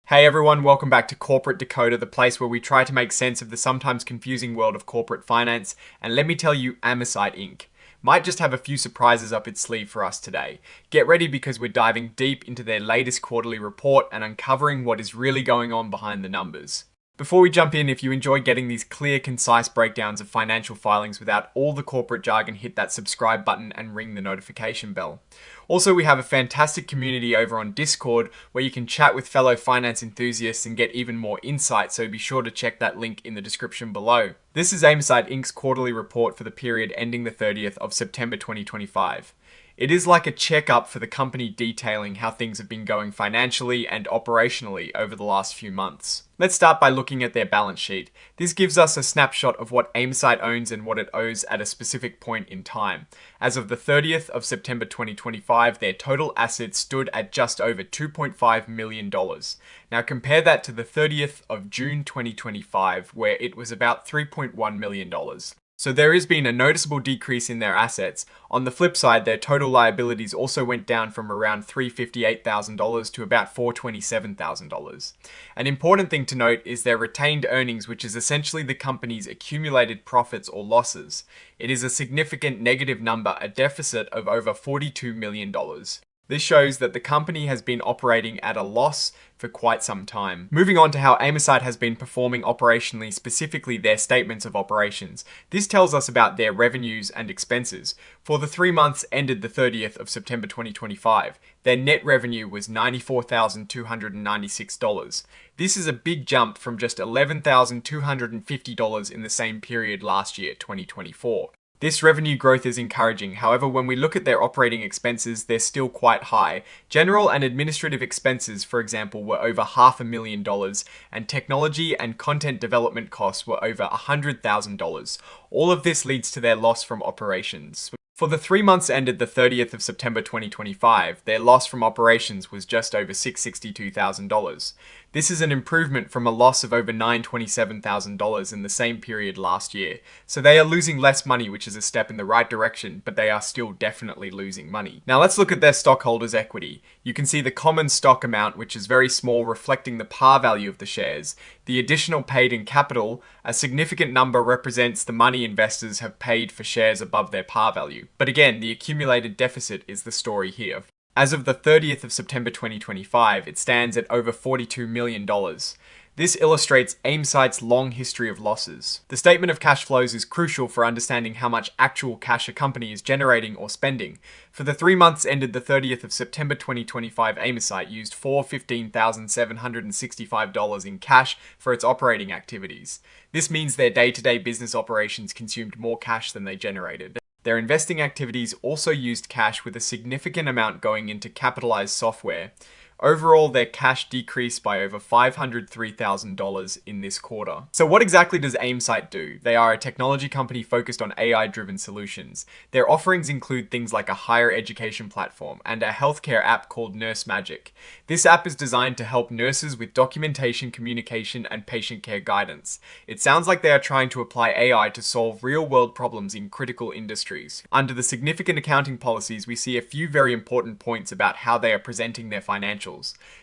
Hey everyone, welcome back to Corporate Decoder, the place where we try to make sense of the sometimes confusing world of corporate finance. And let me tell you, Amesite Inc. might just have a few surprises up its sleeve for us today. Get ready because we're diving deep into their latest quarterly report and uncovering what is really going on behind the numbers. Before we jump in, if you enjoy getting these clear, concise breakdowns of financial filings without all the corporate jargon, hit that subscribe button and ring the notification bell. Also, we have a fantastic community over on Discord where you can chat with fellow finance enthusiasts and get even more insight, so be sure to check that link in the description below. This is Amesite Inc's quarterly report for the period ending the 30th of September 2025. It is like a checkup for the company detailing how things have been going financially and operationally over the last few months. Let's start by looking at their balance sheet. This gives us a snapshot of what Amesite owns and what it owes at a specific point in time. As of the 30th of September 2025, their total assets stood at just over $2.5 million. Now compare that to the 30th of June 2025, where it was about $3.1 million. So there has been a noticeable decrease in their assets. On the flip side, their total liabilities also went down from around $358,000 to about $427,000. An important thing to note is their retained earnings, which is essentially the company's accumulated profits or losses. It is a significant negative number, a deficit of over $42 million. This shows that the company has been operating at a loss for quite some time. Moving on to how Amesite has been performing operationally, specifically their statements of operations. This tells us about their revenues and expenses. For the 3 months ended the 30th of September 2025, their net revenue was $94,296. This is a big jump from just $11,250 in the same period last year, 2024. This revenue growth is encouraging. However, when we look at their operating expenses, they're still quite high. General and administrative expenses, for example, were over $500,000, and technology and content development costs were over $100,000. All of this leads to their loss from operations. For the 3 months ended the 30th of September 2025, their loss from operations was just over $662,000. This is an improvement from a loss of over $927,000 in the same period last year. So they are losing less money, which is a step in the right direction, but they are still definitely losing money. Now let's look at their stockholders' equity. You can see the common stock amount, which is very small, reflecting the par value of the shares. The additional paid in capital, a significant number, represents the money investors have paid for shares above their par value. But again, the accumulated deficit is the story here. As of the 30th of September 2025, it stands at over $42 million. This illustrates Amesite's long history of losses. The statement of cash flows is crucial for understanding how much actual cash a company is generating or spending. For the 3 months ended the 30th of September 2025, Amesite used $415,765 in cash for its operating activities. This means their day-to-day business operations consumed more cash than they generated. Their investing activities also used cash, with a significant amount going into capitalized software. Overall, their cash decreased by over $503,000 in this quarter. So what exactly does Amesite do? They are a technology company focused on AI-driven solutions. Their offerings include things like a higher education platform and a healthcare app called Nurse Magic. This app is designed to help nurses with documentation, communication, and patient care guidance. It sounds like they are trying to apply AI to solve real-world problems in critical industries. Under the significant accounting policies, we see a few very important points about how they are presenting their financials.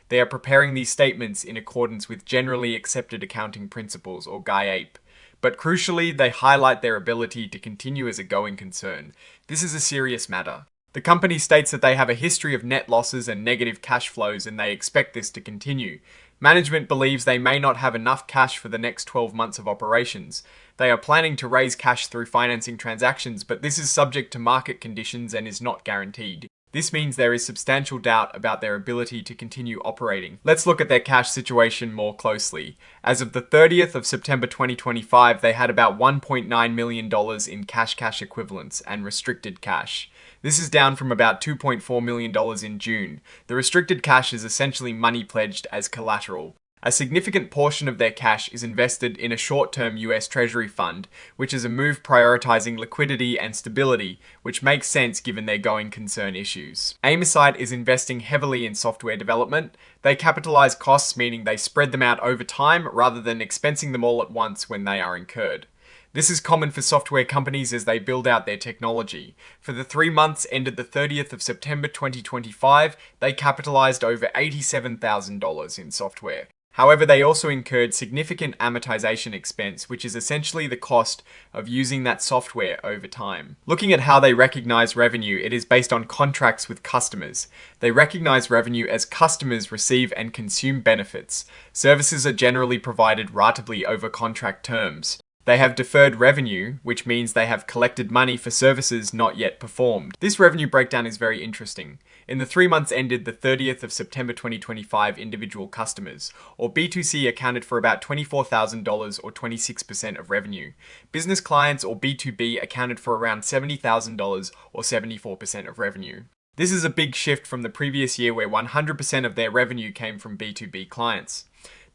They are preparing these statements in accordance with generally accepted accounting principles, or GAAP. But crucially, they highlight their ability to continue as a going concern. This is a serious matter. The company states that they have a history of net losses and negative cash flows, and they expect this to continue. Management believes they may not have enough cash for the next 12 months of operations. They are planning to raise cash through financing transactions, but this is subject to market conditions and is not guaranteed. This means there is substantial doubt about their ability to continue operating. Let's look at their cash situation more closely. As of the 30th of September 2025, they had about $1.9 million in cash equivalents and restricted cash. This is down from about $2.4 million in June. The restricted cash is essentially money pledged as collateral. A significant portion of their cash is invested in a short-term US Treasury fund, which is a move prioritizing liquidity and stability, which makes sense given their going concern issues. Amesite is investing heavily in software development. They capitalize costs, meaning they spread them out over time rather than expensing them all at once when they are incurred. This is common for software companies as they build out their technology. For the 3 months ended the 30th of September 2025, they capitalized over $87,000 in software. However, they also incurred significant amortization expense, which is essentially the cost of using that software over time. Looking at how they recognize revenue, it is based on contracts with customers. They recognize revenue as customers receive and consume benefits. Services are generally provided ratably over contract terms. They have deferred revenue, which means they have collected money for services not yet performed. This revenue breakdown is very interesting. In the 3 months ended the 30th of September 2025, individual customers, or B2C, accounted for about $24,000 or 26% of revenue. Business clients, or B2B, accounted for around $70,000 or 74% of revenue. This is a big shift from the previous year where 100% of their revenue came from B2B clients.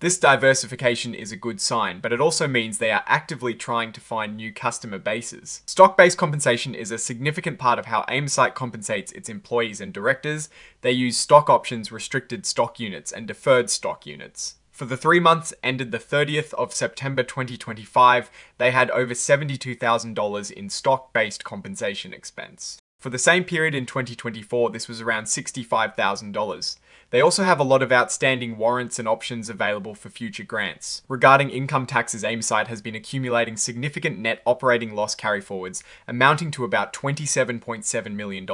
This diversification is a good sign, but it also means they are actively trying to find new customer bases. Stock-based compensation is a significant part of how Amesite compensates its employees and directors. They use stock options, restricted stock units, and deferred stock units. For the 3 months ended the 30th of September 2025, they had over $72,000 in stock-based compensation expense. For the same period in 2024, this was around $65,000. They also have a lot of outstanding warrants and options available for future grants. Regarding income taxes, Amesite has been accumulating significant net operating loss carryforwards, amounting to about $27.7 million.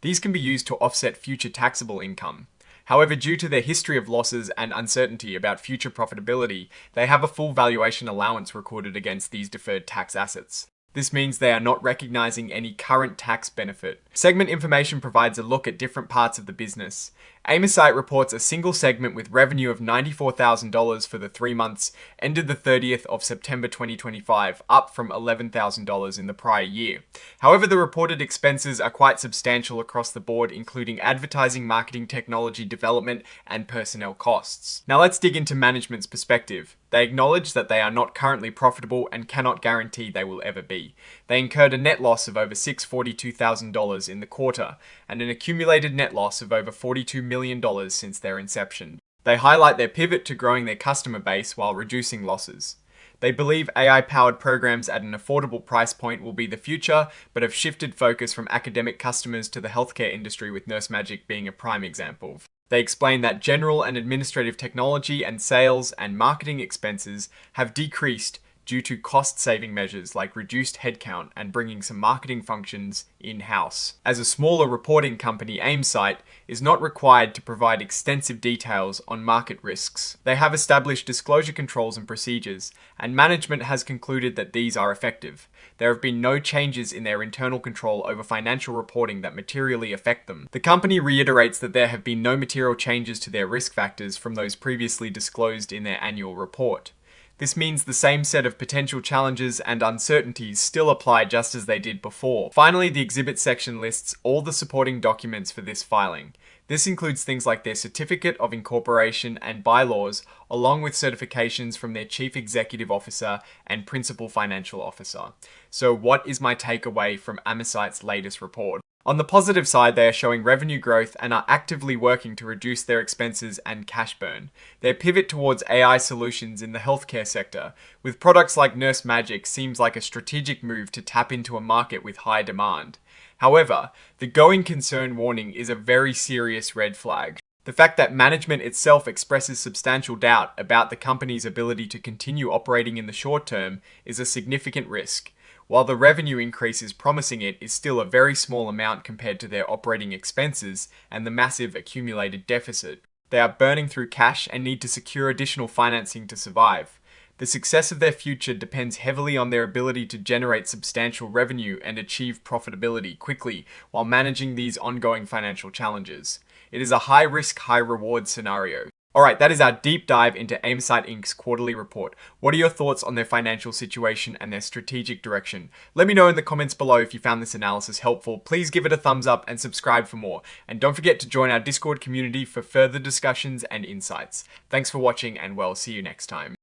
These can be used to offset future taxable income. However, due to their history of losses and uncertainty about future profitability, they have a full valuation allowance recorded against these deferred tax assets. This means they are not recognizing any current tax benefit. Segment information provides a look at different parts of the business. Amesite reports a single segment with revenue of $94,000 for the 3 months ended the 30th of September 2025, up from $11,000 in the prior year. However, the reported expenses are quite substantial across the board, including advertising, marketing, technology development, and personnel costs. Now let's dig into management's perspective. They acknowledge that they are not currently profitable and cannot guarantee they will ever be. They incurred a net loss of over $642,000 in the quarter and an accumulated net loss of over $42 million since their inception. They highlight their pivot to growing their customer base while reducing losses. They believe AI-powered programs at an affordable price point will be the future, but have shifted focus from academic customers to the healthcare industry, with NurseMagic being a prime example. They explain that general and administrative technology and sales and marketing expenses have decreased due to cost-saving measures like reduced headcount and bringing some marketing functions in-house. As a smaller reporting company, Amesite is not required to provide extensive details on market risks. They have established disclosure controls and procedures, and management has concluded that these are effective. There have been no changes in their internal control over financial reporting that materially affect them. The company reiterates that there have been no material changes to their risk factors from those previously disclosed in their annual report. This means the same set of potential challenges and uncertainties still apply just as they did before. Finally, the exhibit section lists all the supporting documents for this filing. This includes things like their certificate of incorporation and bylaws, along with certifications from their chief executive officer and principal financial officer. So what is my takeaway from Amesite's latest report? On the positive side, they are showing revenue growth and are actively working to reduce their expenses and cash burn. Their pivot towards AI solutions in the healthcare sector, with products like NurseMagic, seems like a strategic move to tap into a market with high demand. However, the going concern warning is a very serious red flag. The fact that management itself expresses substantial doubt about the company's ability to continue operating in the short term is a significant risk. While the revenue increase is promising, it is still a very small amount compared to their operating expenses and the massive accumulated deficit. They are burning through cash and need to secure additional financing to survive. The success of their future depends heavily on their ability to generate substantial revenue and achieve profitability quickly while managing these ongoing financial challenges. It is a high-risk, high-reward scenario. Alright, that is our deep dive into Amesite Inc.'s quarterly report. What are your thoughts on their financial situation and their strategic direction? Let me know in the comments below if you found this analysis helpful. Please give it a thumbs up and subscribe for more. And don't forget to join our Discord community for further discussions and insights. Thanks for watching, and well, see you next time.